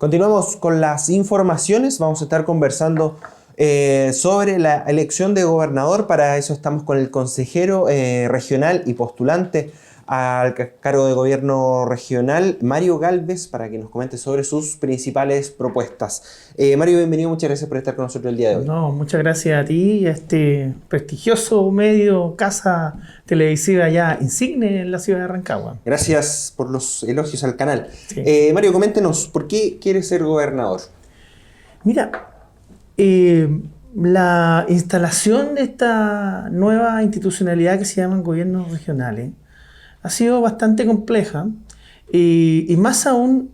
Continuamos con las informaciones. Vamos a estar conversando sobre la elección de gobernador. Para eso estamos con el consejero regional y postulante al cargo de gobierno regional, Mario Gálvez, para que nos comente sobre sus principales propuestas. Mario, bienvenido, muchas gracias por estar con nosotros el día de hoy. No, muchas gracias a ti y a este prestigioso medio, casa televisiva ya insigne en la ciudad de Rancagua. Gracias por los elogios al canal. Sí. Mario, coméntenos, ¿por qué quiere ser gobernador? Mira, la instalación de esta nueva institucionalidad que se llaman gobiernos regionales ha sido bastante compleja y más aún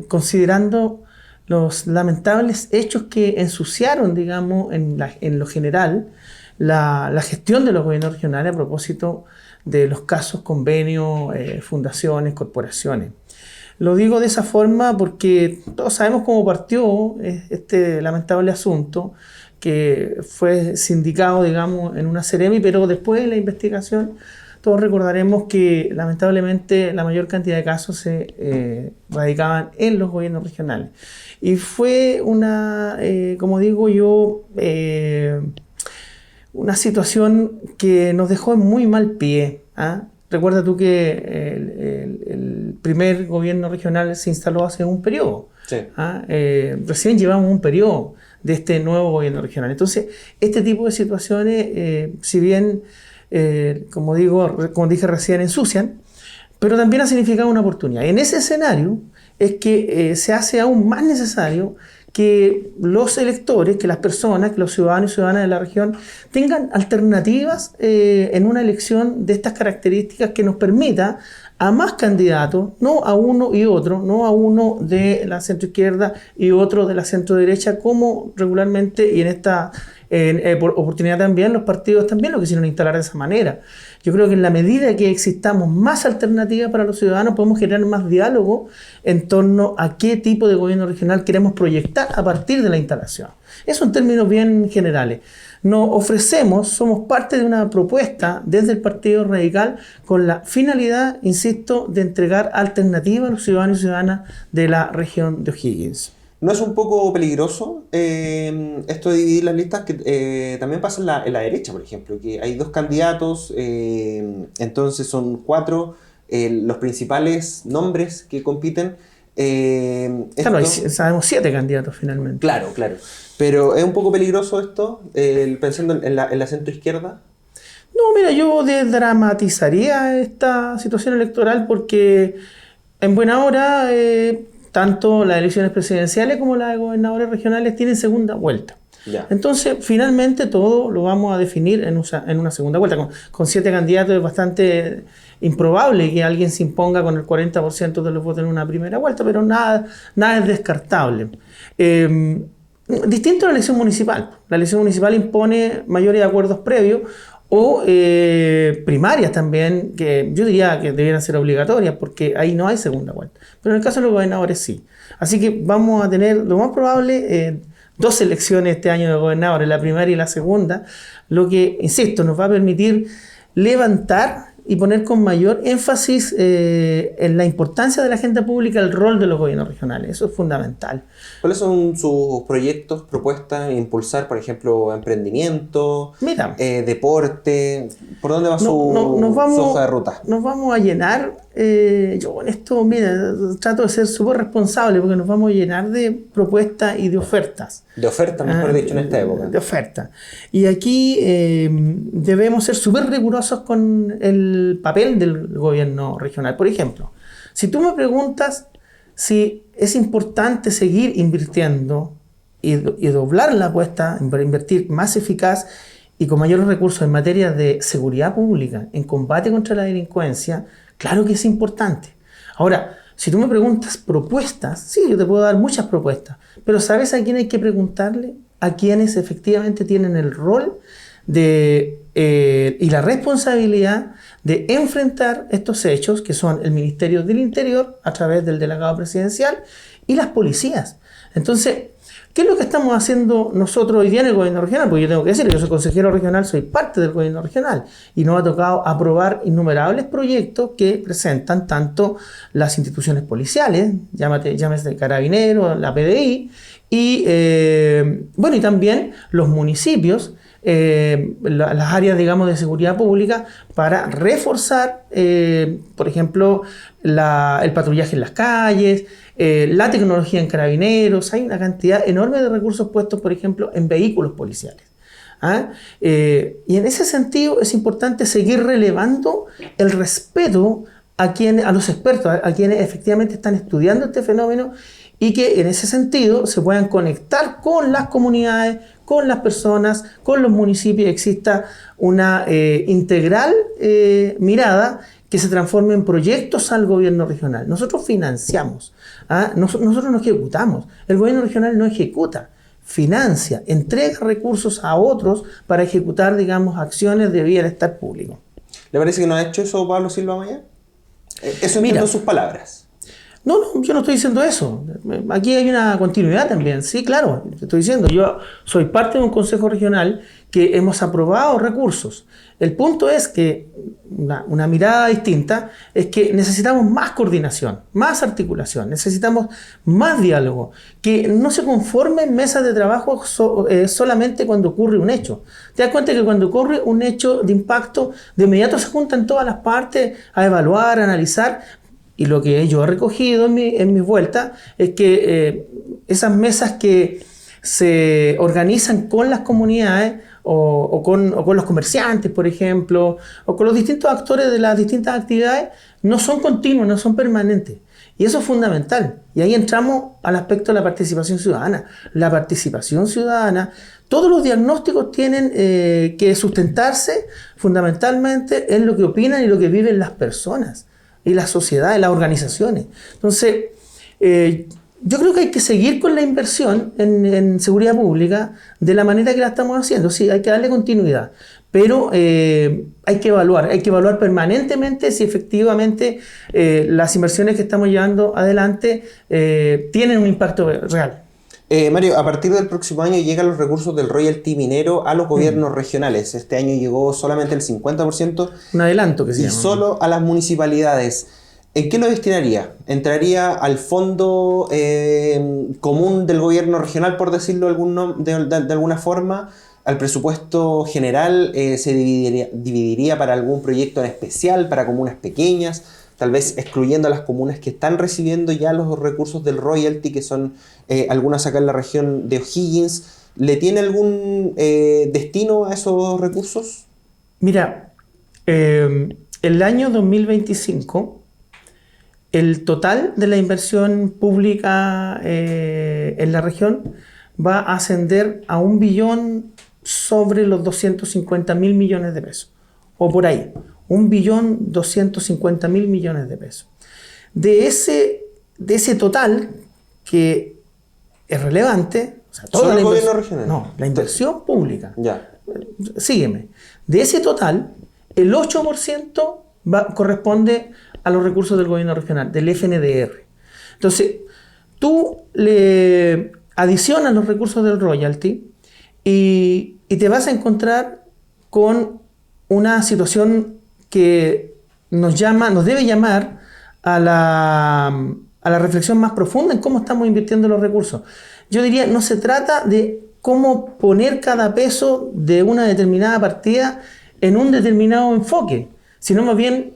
considerando los lamentables hechos que ensuciaron, digamos, en lo general, la gestión de los gobiernos regionales a propósito de los casos, convenios, fundaciones, corporaciones. Lo digo de esa forma porque todos sabemos cómo partió este lamentable asunto, que fue sindicado, digamos, en una Seremi, pero después de la investigación todos recordaremos que lamentablemente la mayor cantidad de casos se radicaban en los gobiernos regionales. Y fue una, como digo yo, una situación que nos dejó en muy mal pie. Recuerda tú que el primer gobierno regional se instaló hace un periodo. Sí. Recién llevamos un periodo de este nuevo gobierno regional. Entonces, este tipo de situaciones, si bien como dije recién, ensucian, pero también ha significado una oportunidad. En ese escenario es que se hace aún más necesario que los electores, que las personas, que los ciudadanos y ciudadanas de la región tengan alternativas en una elección de estas características que nos permita a más candidatos, no a uno y otro, no a uno de la centroizquierda y otro de la centroderecha, como regularmente y en esta por oportunidad también los partidos también lo quisieron instalar de esa manera. Yo creo que en la medida que existamos más alternativas para los ciudadanos podemos generar más diálogo en torno a qué tipo de gobierno regional queremos proyectar a partir de la instalación. Eso en términos bien generales. Nos ofrecemos, somos parte de una propuesta desde el Partido Radical con la finalidad, insisto, de entregar alternativas a los ciudadanos y ciudadanas de la región de O'Higgins. ¿No es un poco peligroso esto de dividir las listas? Que también pasa en la derecha, por ejemplo, que hay dos candidatos, entonces son cuatro los principales nombres que compiten. Claro, sabemos 7 candidatos finalmente. Claro. Pero ¿es un poco peligroso esto, pensando en la centroizquierda? No, mira, yo desdramatizaría esta situación electoral porque en buena hora tanto las elecciones presidenciales como las de gobernadores regionales tienen segunda vuelta. Ya. Entonces, finalmente todo lo vamos a definir en una segunda vuelta. Con 7 candidatos es bastante improbable que alguien se imponga con el 40% de los votos en una primera vuelta, pero nada es descartable. Distinto a la elección municipal. La elección municipal impone mayores acuerdos previos o primarias también, que yo diría que debieran ser obligatorias porque ahí no hay segunda vuelta. Pero en el caso de los gobernadores sí. Así que vamos a tener, lo más probable, 2 elecciones este año de gobernadores, la primera y la segunda, lo que, insisto, nos va a permitir levantar y poner con mayor énfasis en la importancia de la agenda pública, el rol de los gobiernos regionales. Eso es fundamental. ¿Cuáles son sus proyectos, propuestas, impulsar, por ejemplo, emprendimiento, deporte? ¿Por dónde va su hoja de ruta? Nos vamos a llenar, yo con esto, mira, trato de ser súper responsable porque nos vamos a llenar de propuestas y de ofertas. De ofertas, mejor dicho, en esta época. De ofertas. Y aquí debemos ser súper rigurosos con el papel del gobierno regional. Por ejemplo, si tú me preguntas si es importante seguir invirtiendo y doblar la apuesta para invertir más eficaz y con mayores recursos en materia de seguridad pública, en combate contra la delincuencia, claro que es importante. Ahora, si tú me preguntas propuestas, sí, yo te puedo dar muchas propuestas, pero ¿sabes a quién hay que preguntarle? A quienes efectivamente tienen el rol y la responsabilidad de enfrentar estos hechos, que son el Ministerio del Interior, a través del delegado presidencial, y las policías. Entonces, ¿qué es lo que estamos haciendo nosotros hoy día en el gobierno regional? Porque yo tengo que decir, yo soy consejero regional, soy parte del gobierno regional y nos ha tocado aprobar innumerables proyectos que presentan tanto las instituciones policiales, llámese Carabineros, la PDI, y y también los municipios, las áreas, digamos, de seguridad pública para reforzar, por ejemplo, el patrullaje en las calles, la tecnología en Carabineros. Hay una cantidad enorme de recursos puestos, por ejemplo, en vehículos policiales. Y en ese sentido es importante seguir relevando el respeto a los expertos, a quienes efectivamente están estudiando este fenómeno, y que en ese sentido se puedan conectar con las comunidades, con las personas, con los municipios, y exista una integral mirada que se transforme en proyectos al gobierno regional. Nosotros financiamos, nosotros no ejecutamos. El gobierno regional no ejecuta, financia, entrega recursos a otros para ejecutar, digamos, acciones de bienestar público. ¿Le parece que no ha hecho eso Pablo Silva Maya? Eso entiendo sus palabras. No, yo no estoy diciendo eso. Aquí hay una continuidad también. Sí, claro, te estoy diciendo. Yo soy parte de un consejo regional que hemos aprobado recursos. El punto es que una mirada distinta es que necesitamos más coordinación, más articulación, necesitamos más diálogo, que no se conformen mesas de trabajo solamente cuando ocurre un hecho. Te das cuenta que cuando ocurre un hecho de impacto, de inmediato se juntan todas las partes a evaluar, a analizar. Y lo que yo he recogido en mis vueltas es que esas mesas que se organizan con las comunidades o con los comerciantes, por ejemplo, o con los distintos actores de las distintas actividades, no son continuas, no son permanentes. Y eso es fundamental. Y ahí entramos al aspecto de la participación ciudadana. La participación ciudadana, todos los diagnósticos tienen que sustentarse fundamentalmente en lo que opinan y lo que viven las personas y las sociedades, las organizaciones. Entonces, yo creo que hay que seguir con la inversión en seguridad pública de la manera que la estamos haciendo. Sí, hay que darle continuidad, pero hay que evaluar permanentemente si efectivamente las inversiones que estamos llevando adelante tienen un impacto real. Mario, a partir del próximo año llegan los recursos del royalty minero a los gobiernos regionales. Este año llegó solamente el 50%. Un adelanto que se llama. Y solo a las municipalidades. ¿En qué lo destinaría? ¿Entraría al fondo común del gobierno regional, por decirlo de alguna forma? ¿Al presupuesto general se dividiría para algún proyecto en especial, para comunas pequeñas? Tal vez excluyendo a las comunas que están recibiendo ya los recursos del royalty, que son algunas acá en la región de O'Higgins. ¿Le tiene algún destino a esos recursos? Mira, el año 2025, el total de la inversión pública en la región va a ascender a 1 billón sobre los 250.000 millones de pesos, o por ahí. 1.250.000 millones de pesos. De ese total, que es relevante, o sea, toda ¿Solo el gobierno regional? No, la inversión pública. Ya. Sígueme. De ese total, el 8% corresponde a los recursos del gobierno regional, del FNDR. Entonces, tú le adicionas los recursos del royalty y te vas a encontrar con una situación que nos debe llamar a la reflexión más profunda en cómo estamos invirtiendo los recursos. Yo diría, no se trata de cómo poner cada peso de una determinada partida en un determinado enfoque, sino más bien,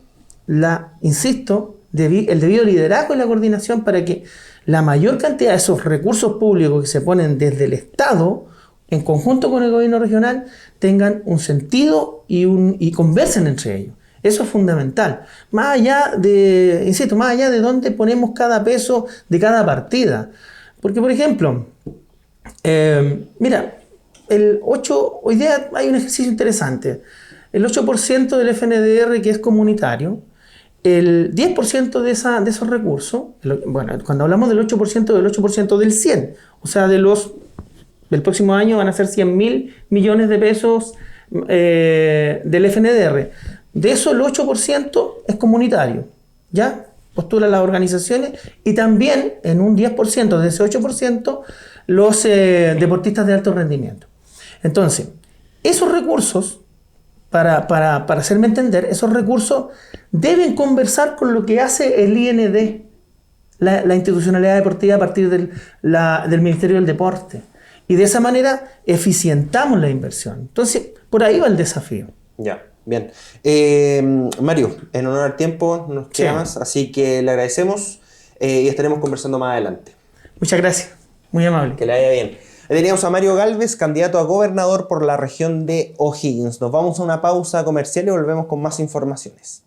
insisto, el debido liderazgo y la coordinación para que la mayor cantidad de esos recursos públicos que se ponen desde el Estado, en conjunto con el gobierno regional, tengan un sentido y conversen entre ellos. Eso es fundamental. Más allá de dónde ponemos cada peso de cada partida. Porque, por ejemplo, mira, hoy día hay un ejercicio interesante. El 8% del FNDR, que es comunitario, el 10% de esos recursos, cuando hablamos del 8% del 100, o sea, del próximo año van a ser 100.000 millones de pesos del FNDR. De eso el 8% es comunitario, ¿ya? postulan las organizaciones y también en un 10%, de ese 8%, los deportistas de alto rendimiento. Entonces, esos recursos, para hacerme entender, esos recursos deben conversar con lo que hace el IND, la institucionalidad deportiva a partir del Ministerio del Deporte. Y de esa manera eficientamos la inversión. Entonces, por ahí va el desafío. Ya, bien. Mario, en honor al tiempo nos queda más, así que le agradecemos y estaremos conversando más adelante. Muchas gracias, muy amable. Que le vaya bien. Teníamos a Mario Gálvez, candidato a gobernador por la región de O'Higgins. Nos vamos a una pausa comercial y volvemos con más informaciones.